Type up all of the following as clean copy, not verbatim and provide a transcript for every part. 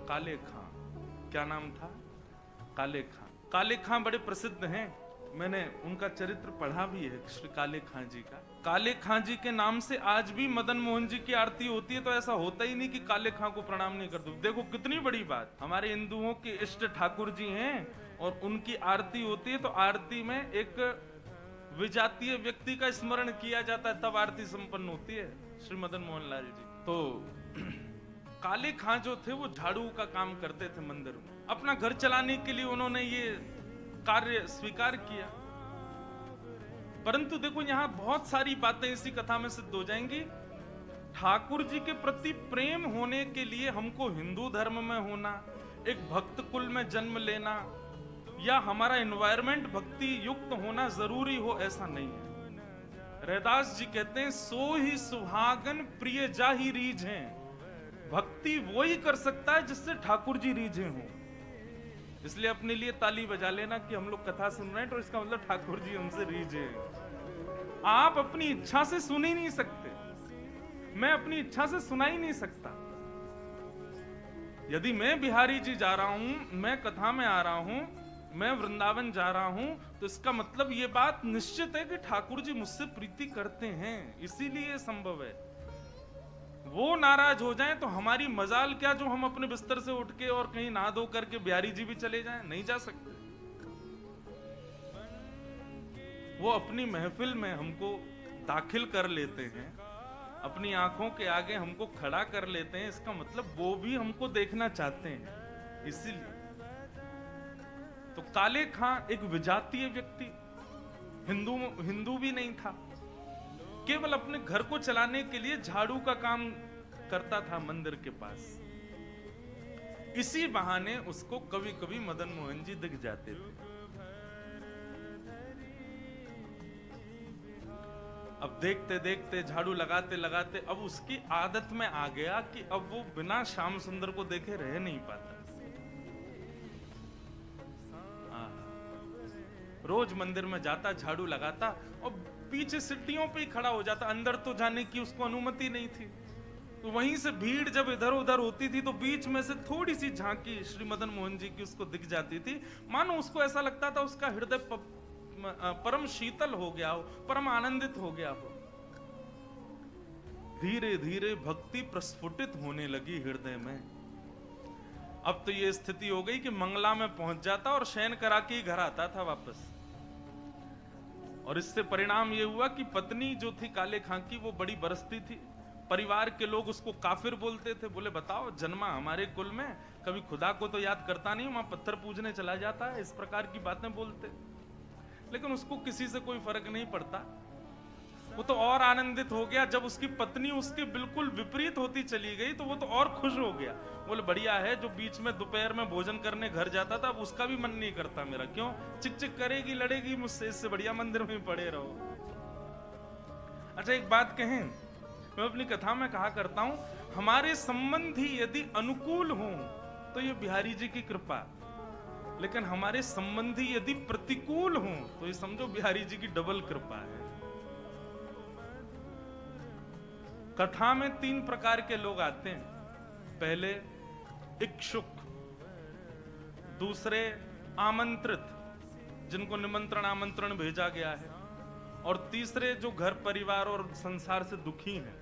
काले खां। क्या नाम था? काले खां। काले खां बड़े प्रसिद्ध हैं, मैंने उनका चरित्र पढ़ा भी है, श्री काले खां जी का। काले खां जी के नाम से आज भी मदन मोहन जी की आरती होती है, तो ऐसा होता ही नहीं कि काले खां को प्रणाम नहीं कर दो। देखो कितनी बड़ी बात, हमारे हिंदुओं के इष्ट ठाकुर जी हैं और उनकी आरती होती है, तो आरती में एक विजातीय व्यक्ति का स्मरण किया जाता है, तब आरती संपन्न होती है। श्री मदन मोहन लाल जी तो काले खां जो थे वो झाड़ू का काम करते थे मंदिर में। अपना घर चलाने के लिए उन्होंने ये कार्य स्वीकार किया। परंतु देखो यहां बहुत सारी बातें इसी कथा में सिद्ध हो जाएंगी। ठाकुर जी के प्रति प्रेम होने के लिए हमको हिंदू धर्म में होना, एक भक्त कुल में जन्म लेना, या हमारा एनवायरमेंट भक्ति युक्त होना जरूरी हो, ऐसा नहीं है। रैदास जी कहते हैं, सो ही सुहागन प्रिय जाहि रीझे। भक्ति वो ही कर सकता है जिससे ठाकुर जी रीझे हों। इसलिए अपने लिए ताली बजा लेना कि हम लोग कथा सुन रहे हैं, तो इसका मतलब ठाकुर जी हमसे रीझे हैं। आप अपनी इच्छा से सुन ही नहीं सकते, मैं अपनी इच्छा से सुना ही नहीं सकता। यदि मैं बिहारी जी जा रहा हूं, मैं कथा में आ रहा हूं, मैं वृंदावन जा रहा हूं, तो इसका मतलब यह बात निश्चित है कि ठाकुर जी मुझसे प्रीति करते हैं, इसीलिए संभव है। वो नाराज हो जाएं तो हमारी मजाल क्या जो हम अपने बिस्तर से उठ के और कहीं नहा धो करके बिहारी जी भी चले जाएं? नहीं जा सकते। वो अपनी महफिल में हमको दाखिल कर लेते हैं, अपनी आंखों के आगे हमको खड़ा कर लेते हैं, इसका मतलब वो भी हमको देखना चाहते हैं। इसीलिए तो काले खां एक विजातीय व्यक्ति, हिंदू भी नहीं था, केवल अपने घर को चलाने के लिए झाड़ू का काम करता था मंदिर के पास। इसी बहाने उसको कभी कभी मदन मोहन जी दिख जाते थे। अब देखते देखते, झाड़ू लगाते लगाते, अब उसकी आदत में आ गया कि अब वो बिना श्याम सुंदर को देखे रह नहीं पाता। रोज मंदिर में जाता, झाड़ू लगाता और पीछे सीढ़ियों पे ही खड़ा हो जाता। अंदर तो जाने की उसको अनुमति नहीं थी, तो वहीं से भीड़ जब इधर उधर होती थी तो बीच में से थोड़ी सी झांकी श्री मदन मोहन जी की उसको दिख जाती थी। मानो उसको ऐसा लगता था उसका हृदय परम शीतल हो गया हो, परम आनंदित हो गया हो। धीरे धीरे भक्ति प्रस्फुटित होने लगी हृदय में। अब तो ये स्थिति हो गई कि मंगला में पहुंच जाता और शयन करा के ही घर आता था वापस। और इससे परिणाम ये हुआ कि पत्नी जो थी काले खां की, वो बड़ी बरसती थी। परिवार के लोग उसको काफिर बोलते थे। बोले बताओ, जन्मा हमारे कुल में, कभी खुदा को तो याद करता नहीं, वहां पत्थर पूजने चला जाता है, इस प्रकार की बातें बोलते। लेकिन उसको किसी से कोई फर्क नहीं पड़ता। वो तो और आनंदित हो गया जब उसकी पत्नी उसके बिल्कुल विपरीत होती चली गई, तो वो तो और खुश हो गया। बोले बढ़िया है, जो बीच में दोपहर में भोजन करने घर जाता था, अब उसका भी मन नहीं करता मेरा। क्यों? चिक चिक करेगी, लड़ेगी मुझसे, इससे बढ़िया मंदिर में पड़े रहो। अच्छा एक बात कहें, मैं अपनी कथा में कहा करता हूं, हमारे संबंधी यदि अनुकूल हों तो ये बिहारी जी की कृपा, लेकिन हमारे संबंधी यदि प्रतिकूल हों तो ये समझो बिहारी जी की डबल कृपा है। कथा में 3 प्रकार के लोग आते हैं। पहले इच्छुक, दूसरे आमंत्रित, जिनको निमंत्रण आमंत्रण भेजा गया है, और तीसरे जो घर परिवार और संसार से दुखी हैं।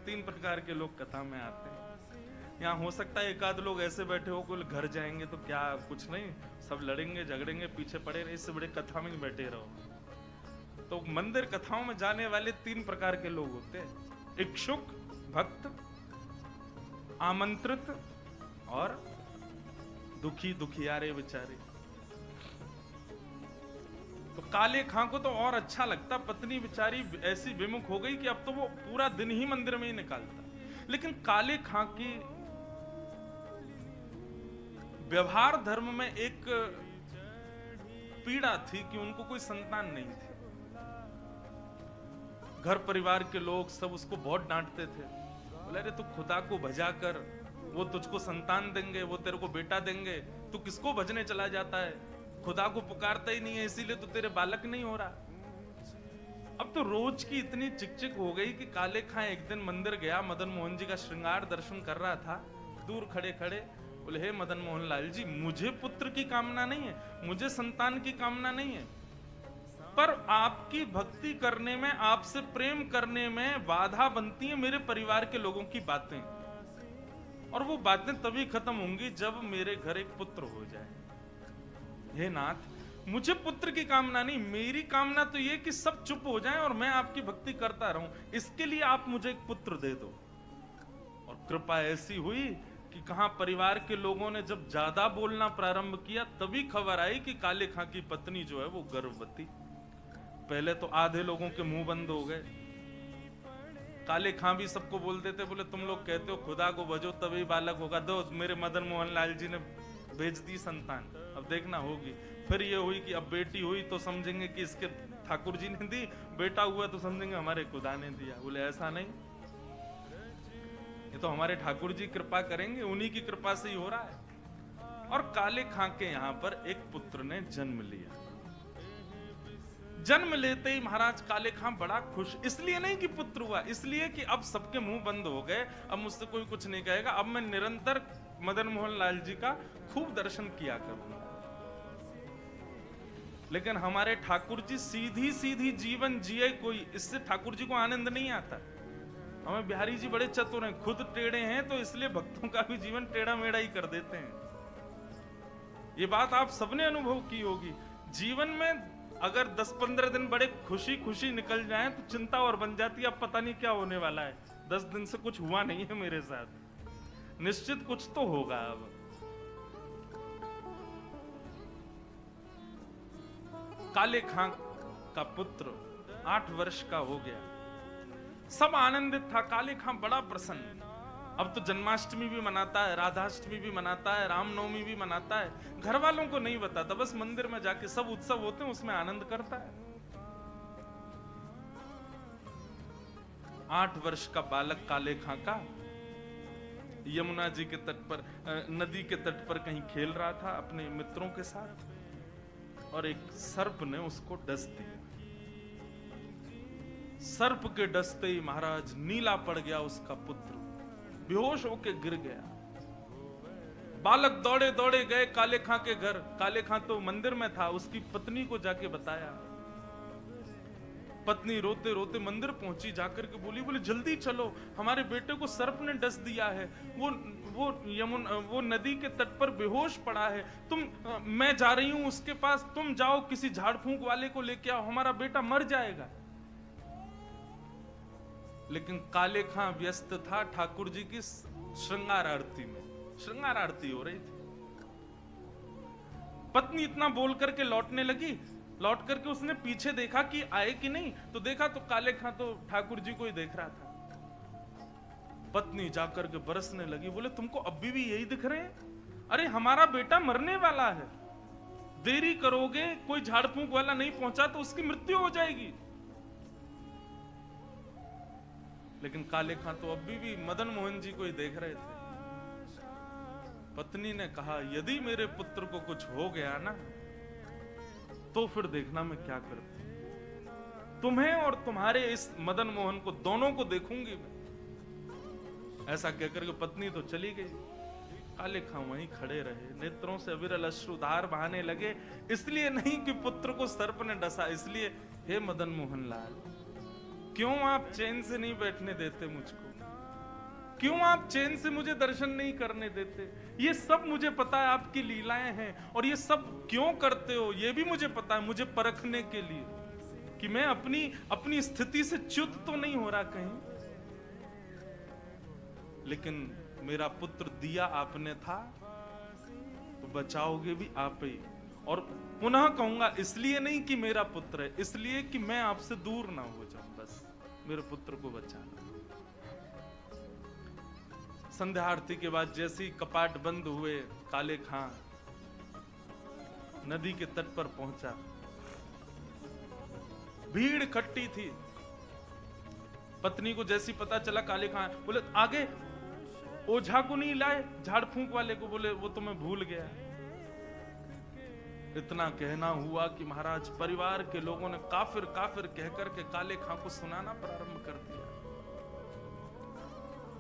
3 प्रकार के लोग कथा में आते हैं। यहाँ हो सकता है एक आध लोग ऐसे बैठे हो, कोई घर जाएंगे तो क्या, कुछ नहीं, सब लड़ेंगे झगड़ेंगे, पीछे पड़े रहे, इससे बड़े कथा में ही बैठे रहो। तो मंदिर कथाओं में जाने वाले 3 प्रकार के लोग होते हैं, इच्छुक भक्त, आमंत्रित और दुखी दुखियारे बेचारे। तो काले खां को तो और अच्छा लगता, पत्नी बेचारी ऐसी विमुख हो गई कि अब तो वो पूरा दिन ही मंदिर में ही निकालता। लेकिन काले खां की व्यवहार धर्म में एक पीड़ा थी कि उनको कोई संतान नहीं थी। घर परिवार के लोग सब उसको बहुत डांटते थे। बोले अरे तू खुदा को भजा कर, वो तुझको संतान देंगे, वो तेरे को बेटा देंगे, तू किसको भजने चला जाता है, खुदा को पुकारता ही नहीं है, इसीलिए तो तेरे बालक नहीं हो रहा। अब तो रोज की इतनी चिकचिक हो गई कि काले खां एक दिन मंदिर गया, मदन मोहन जी का श्रृंगार दर्शन कर रहा था, दूर खड़े खड़े बोले, हे मदन मोहन लाल जी, मुझे पुत्र की कामना नहीं है, मुझे संतान की कामना नहीं है, पर आपकी भक्ति करने में, आपसे प्रेम करने में बाधा बनती है मेरे परिवार के लोगों की बातें, और वो बातें तभी खत्म होंगी जब मेरे घर एक पुत्र हो जाए। हे नाथ, मुझे पुत्र की कामना नहीं, मेरी कामना तो ये कि सब चुप हो जाएं और मैं आपकी भक्ति करता रहूं, इसके लिए आप मुझे एक पुत्र दे दो। और कृपा ऐसी हुई कि कहां परिवार के लोगों ने जब ज्यादा बोलना प्रारंभ किया, तभी खबर आई कि काले खां की पत्नी जो है वो गर्भवती। पहले तो आधे लोगों के मुंह बंद हो गए। काले खां भी सबको बोल देते, बोले तुम लोग कहते हो खुदा को भजो तभी बालक होगा, दो मेरे मदन मोहन लाल जी ने भेज दी संतान, अब देखना होगी। फिर ये हुई कि अब बेटी हुई तो समझेंगे कि इसके ठाकुर जी ने दी, बेटा हुआ तो समझेंगे हमारे खुदा ने दिया। बोले ऐसा नहीं, ये तो हमारे ठाकुर जी कृपा करेंगे, उन्हीं की कृपा से ही हो रहा है। और काले खां के यहां पर एक पुत्र ने जन्म लिया। जन्म लेते ही महाराज काले खां बड़ा खुश, इसलिए नहीं कि पुत्र हुआ, इसलिए कि अब सबके मुंह बंद हो गए, अब मुझसे कोई कुछ नहीं कहेगा, अब मैं निरंतर मदन मोहन लाल जी का खूब दर्शन किया करूंगा। लेकिन हमारे ठाकुर जी सीधी सीधी जीवन जिए कोई, इससे ठाकुर जी को आनंद नहीं आता। हमें बिहारी जी बड़े चतुर हैं, खुद टेढ़े हैं तो इसलिए भक्तों का भी जीवन टेढ़ा मेढ़ा ही कर देते हैं। ये बात आप सबने अनुभव की होगी। जीवन में अगर 10-15 दिन बड़े खुशी खुशी निकल जाएं तो चिंता और बन जाती है, अब पता नहीं क्या होने वाला है, 10 दिन से कुछ हुआ नहीं है मेरे साथ, निश्चित कुछ तो होगा। अब काले खां का पुत्र 8 वर्ष का हो गया, सब आनंदित था, काले खां बड़ा प्रसन्न। अब तो जन्माष्टमी भी मनाता है, राधाष्टमी भी मनाता है, रामनवमी भी मनाता है, घर वालों को नहीं बताता, बस मंदिर में जाके सब उत्सव होते हैं उसमें आनंद करता है। 8 वर्ष का बालक काले खां का यमुना जी के तट पर, नदी के तट पर कहीं खेल रहा था अपने मित्रों के साथ, और एक सर्प ने उसको डस दिया। सर्प के डसते ही महाराज नीला पड़ गया उसका पुत्र, बेहोश होके गिर गया। बालक दौड़े दौड़े गए काले खां के घर, काले खां तो मंदिर में था, उसकी पत्नी को जाके बताया। पत्नी रोते रोते मंदिर पहुंची, जाकर के बोली जल्दी चलो, हमारे बेटे को सर्प ने डस दिया है, वो नदी के तट पर बेहोश पड़ा है, मैं जा रही हूं उसके पास, तुम जाओ किसी झाड़ फूंक वाले को लेके आओ, हमारा बेटा मर जाएगा। लेकिन काले खां व्यस्त था ठाकुर जी की श्रृंगार आरती में, श्रृंगार आरती हो रही थी। पत्नी इतना बोल करके लौटने लगी, लौट करके उसने पीछे देखा कि आए कि नहीं, तो देखा तो काले खां तो ठाकुर जी को ही देख रहा था। पत्नी जाकर के बरसने लगी, बोले तुमको अभी भी यही दिख रहे हैं? अरे हमारा बेटा मरने वाला है, देरी करोगे, कोई झाड़ फूंक वाला नहीं पहुंचा तो उसकी मृत्यु हो जाएगी। लेकिन काले खां तो अभी भी मदन मोहन जी को ही देख रहे थे। पत्नी ने कहा, यदि मेरे पुत्र को कुछ हो गया ना, तो फिर देखना मैं क्या करती, तुम्हें और तुम्हारे इस मदन मोहन को दोनों को देखूंगी मैं। ऐसा कहकर के पत्नी तो चली गई, काले खां वहीं खड़े रहे, नेत्रों से अविरल अश्रुधार बहाने लगे, इसलिए नहीं कि पुत्र को सर्प ने डसा, इसलिए हे मदन मोहन लाल, क्यों आप चैन से नहीं बैठने देते मुझको, क्यों आप चैन से मुझे दर्शन नहीं करने देते? ये सब मुझे पता है आपकी लीलाएं हैं, और ये सब क्यों करते हो ये भी मुझे पता है, मुझे परखने के लिए कि मैं अपनी स्थिति से च्युत तो नहीं हो रहा कहीं। लेकिन मेरा पुत्र दिया आपने था तो बचाओगे भी आप ही, और पुनः कहूंगा इसलिए नहीं कि मेरा पुत्र है, इसलिए कि मैं आपसे दूर ना हो जाऊं, बस मेरे पुत्र को बचाना। संध्या आरती के बाद जैसे ही कपाट बंद हुए, काले खां नदी के तट पर पहुंचा। भीड़ इकट्ठी थी। पत्नी को जैसी पता चला, काले खां बोले आगे ओझा को नहीं लाए, झाड़ फूंक वाले को, बोले वो तो मैं भूल गया। इतना कहना हुआ कि महाराज परिवार के लोगों ने काफिर काफिर कहकर के काले खां को सुनाना प्रारंभ कर दिया।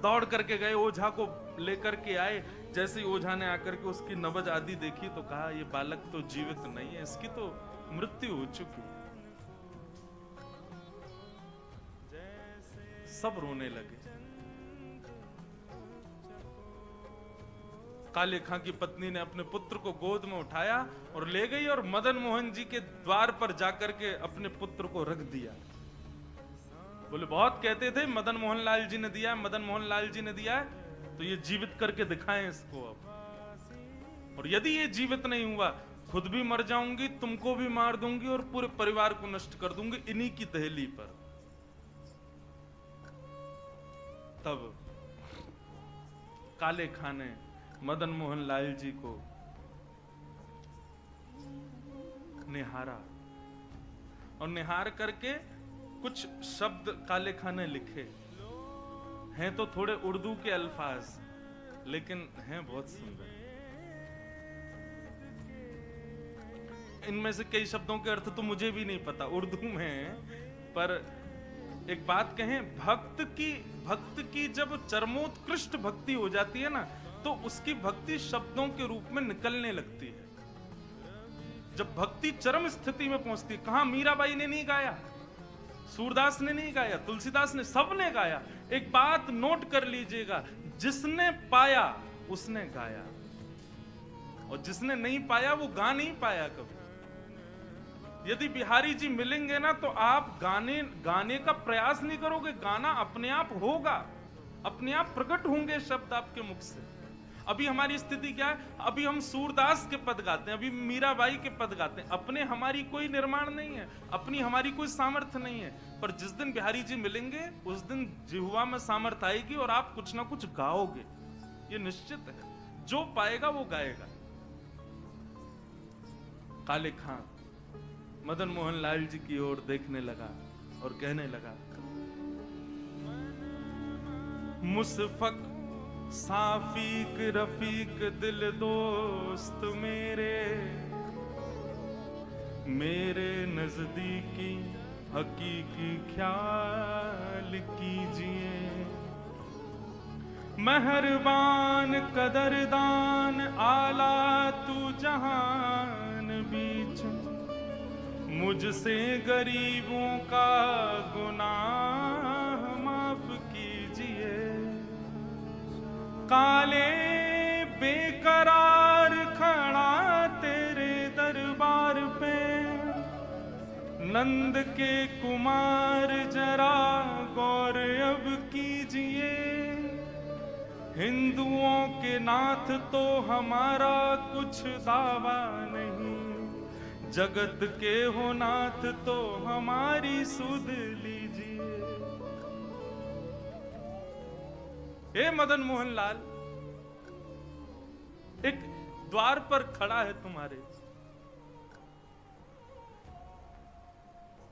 दौड़ करके गए, ओझा को लेकर के आए। जैसे ही ओझा ने आकर के उसकी नब्ज आदि देखी तो कहा ये बालक तो जीवित नहीं है, इसकी तो मृत्यु हो चुकी। सब रोने लगे। काले खां की पत्नी ने अपने पुत्र को गोद में उठाया और ले गई और मदन मोहन जी के द्वार पर जाकर के अपने पुत्र को रख दिया। बोले बहुत कहते थे मदन मोहन लाल जी ने दिया, मदन मोहन लाल जी ने दिया है, तो ये जीवित करके दिखाएं इसको अब। और यदि ये जीवित नहीं हुआ, खुद भी मर जाऊंगी, तुमको भी मार दूंगी और पूरे परिवार को नष्ट कर दूंगी इन्हीं की दहली पर। तब काले खां ने मदन मोहन लाल जी को निहारा और निहार करके कुछ शब्द काले खां ने लिखे हैं, तो थोड़े उर्दू के अल्फाज, लेकिन हैं बहुत सुंदर। इनमें से कई शब्दों के अर्थ तो मुझे भी नहीं पता, उर्दू में है, पर एक बात कहें, भक्त की जब चरमोत्कृष्ट भक्ति हो जाती है ना, तो उसकी भक्ति शब्दों के रूप में निकलने लगती है। जब भक्ति चरम स्थिति में पहुंचती है, कहां मीराबाई ने नहीं गाया, सूरदास ने नहीं गाया, तुलसीदास ने, सबने गाया। एक बात नोट कर लीजिएगा, जिसने पाया उसने गाया, और जिसने नहीं पाया वो गा नहीं पाया कभी। यदि बिहारी जी मिलेंगे ना, तो आप गाने का प्रयास नहीं करोगे, गाना अपने आप होगा, अपने आप प्रकट होंगे शब्द आपके मुख से। अभी हमारी स्थिति क्या है, अभी हम सूरदास के पद गाते हैं, अभी मीराबाई के पद गाते हैं, अपने हमारी कोई निर्माण नहीं है, अपनी हमारी कोई सामर्थ्य नहीं है। पर जिस दिन बिहारी जी मिलेंगे, उस दिन जिह्वा में सामर्थ्य आएगी और आप कुछ ना कुछ गाओगे, ये निश्चित है। जो पाएगा वो गाएगा। काले खां मदन मोहन लाल जी की ओर देखने लगा और कहने लगा, मुसफक साफीक रफीक दिल दोस्त मेरे नजदीकी हकीकी ख्याल कीजिए। मेहरबान कदरदान आला तू जहान बीच, मुझसे गरीबों का गुनाह माफ कीजिए। काले बेकरार खड़ा तेरे दरबार पे, नंद के कुमार जरा गौर अब कीजिए। हिंदुओं के नाथ तो हमारा कुछ दावा नहीं, जगत के हो नाथ तो हमारी सुध लीजिए। हे मदन मोहन लाल, एक द्वार पर खड़ा है तुम्हारे,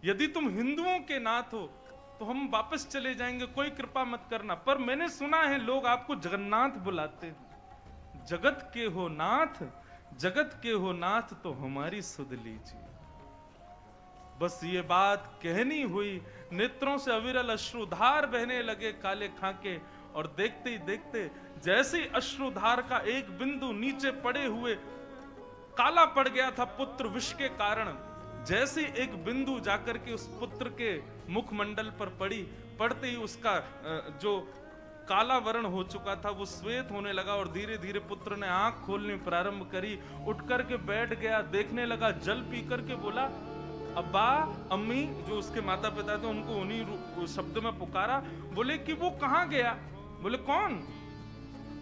यदि तुम हिंदुओं के नाथ हो तो हम वापस चले जाएंगे, कोई कृपा मत करना। पर मैंने सुना है लोग आपको जगन्नाथ बुलाते हैं। जगत के हो नाथ, जगत के हो नाथ तो हमारी सुध लीजिए। बस ये बात कहनी हुई, नेत्रों से अविरल अश्रुधार बहने लगे काले खां के, और देखते ही देखते जैसे अश्रुधार का एक बिंदु नीचे पड़े हुए काला पड़ गया था पुत्र विष के कारण, जैसे एक बिंदु जाकर के उस पुत्र के मुखमंडल पर पड़ी, पड़ते ही उसका जो काला वर्ण हो चुका था वो श्वेत होने लगा, और धीरे धीरे पुत्र ने आंख खोलनी प्रारंभ करी, उठ करके बैठ गया, देखने लगा, जल पी करके बोला, अब्बा अम्मी, जो उसके माता पिता थे उनको उन्हीं शब्द में पुकारा। बोले कि वो कहाँ गया? बोले कौन?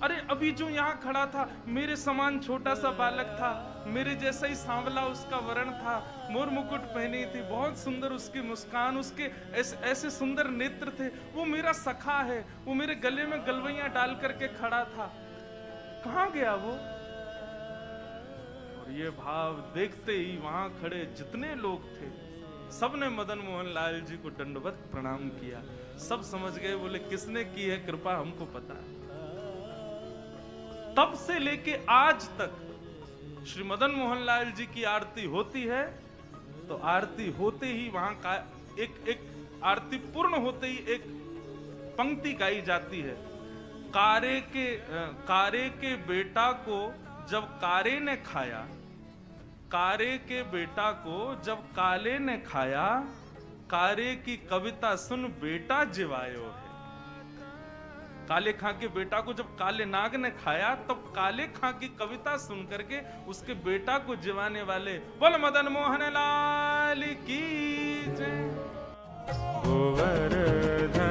अरे अभी जो यहाँ खड़ा था, मेरे समान छोटा सा बालक था, मेरे जैसा ही सांवला उसका वर्ण था, मोर मुकुट पहनी थी, बहुत सुंदर उसकी मुस्कान, उसके ऐसे सुंदर नेत्र थे, वो मेरा सखा है, वो मेरे गले में गलवैयां डाल करके खड़ा था, कहाँ गया वो? और ये भाव देखते ही वहां खड़े जितने लोग थे सबने मदन मोहन लाल जी को दंडवत प्रणाम किया। सब समझ गए, बोले किसने की है कृपा हमको पता है। तब से लेके आज तक श्री मदन मोहन लाल जी की आरती होती है तो आरती होते ही वहां का एक आरती पूर्ण होते ही एक पंक्ति गाई जाती है, कारे के बेटा को जब कारे ने खाया, कारे के बेटा को जब काले ने खाया, कारे की कविता सुन बेटा जिवायो है। काले खां के बेटा को जब काले नाग ने खाया, तब काले खां की कविता सुन करके उसके बेटा को जिवाने वाले बोल मदन मोहन लाल की जय। गोवर्धन